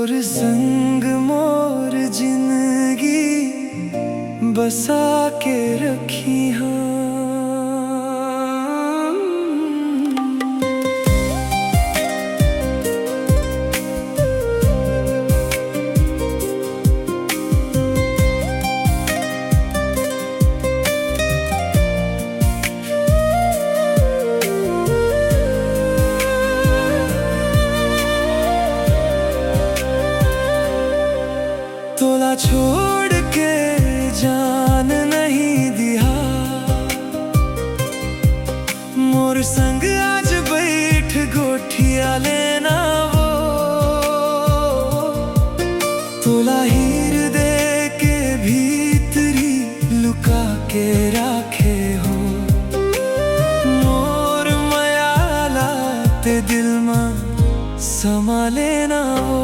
तोर संग मोर जिंदगी बसा के रखी हाँ। तोला छोड़ के जान नहीं दिया, मोर संग आज बैठ गोठिया लेना वो। तोला हीर दे के भीतरी लुका के राखे हो, मोर मयाला ते दिल में समा लेना वो।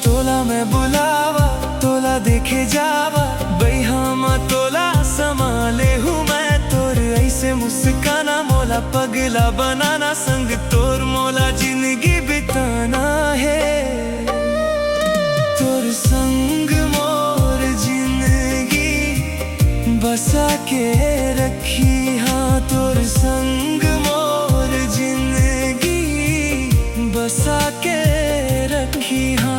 तोला मैं बुलावा तोला देखे जावा, बैहामा तोला संभाले हूँ मैं तोर। ऐसे मुस्काना मोला पगला बनाना, संग तोर मोला जिंदगी बिताना है। तोर संग मोर जिंदगी बसा के रखी हाँ। तोर संग मोर जिंदगी बसा के रखी हाँ।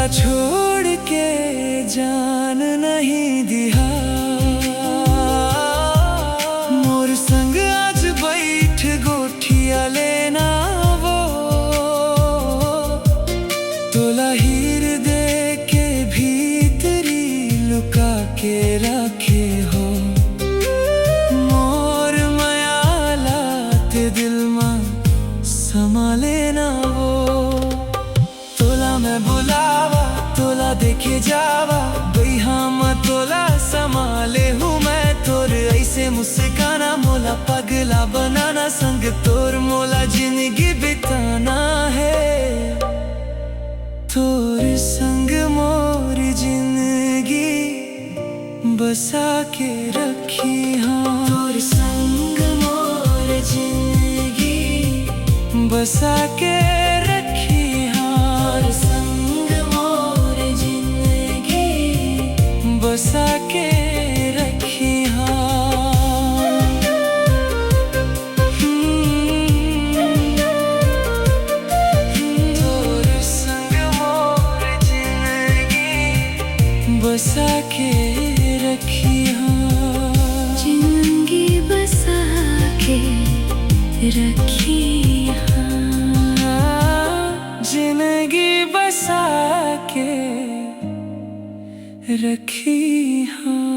छोड़ के जान नहीं दिया, मोर संग आज बैठ गोठिया लेना वो। तोला हीर दे के भीतरी लुका के रखे हो, मोर मयाला ते दिल में समा लेना वो। तोला मैं बुलावा तोला देखे जावा, बैहामा तोला संभाले हूँ मैं तोर। ऐसे मुस्काना मोला पगला बनाना, संग तोर मोला जिंदगी बिताना है। तोर संग मोर जिंदगी बसा के रखी हाँ। तोर संग मोर जिंदगी बसा के रखी हाँ। तोर संग मोर जिंदगी बसा के रखी हाँ। तोर संग मोर जिंदगी बसा के रखी हाँ। जिंदगी बसा के रखी हाँ। जिंदगी बसा के रखी हाँ।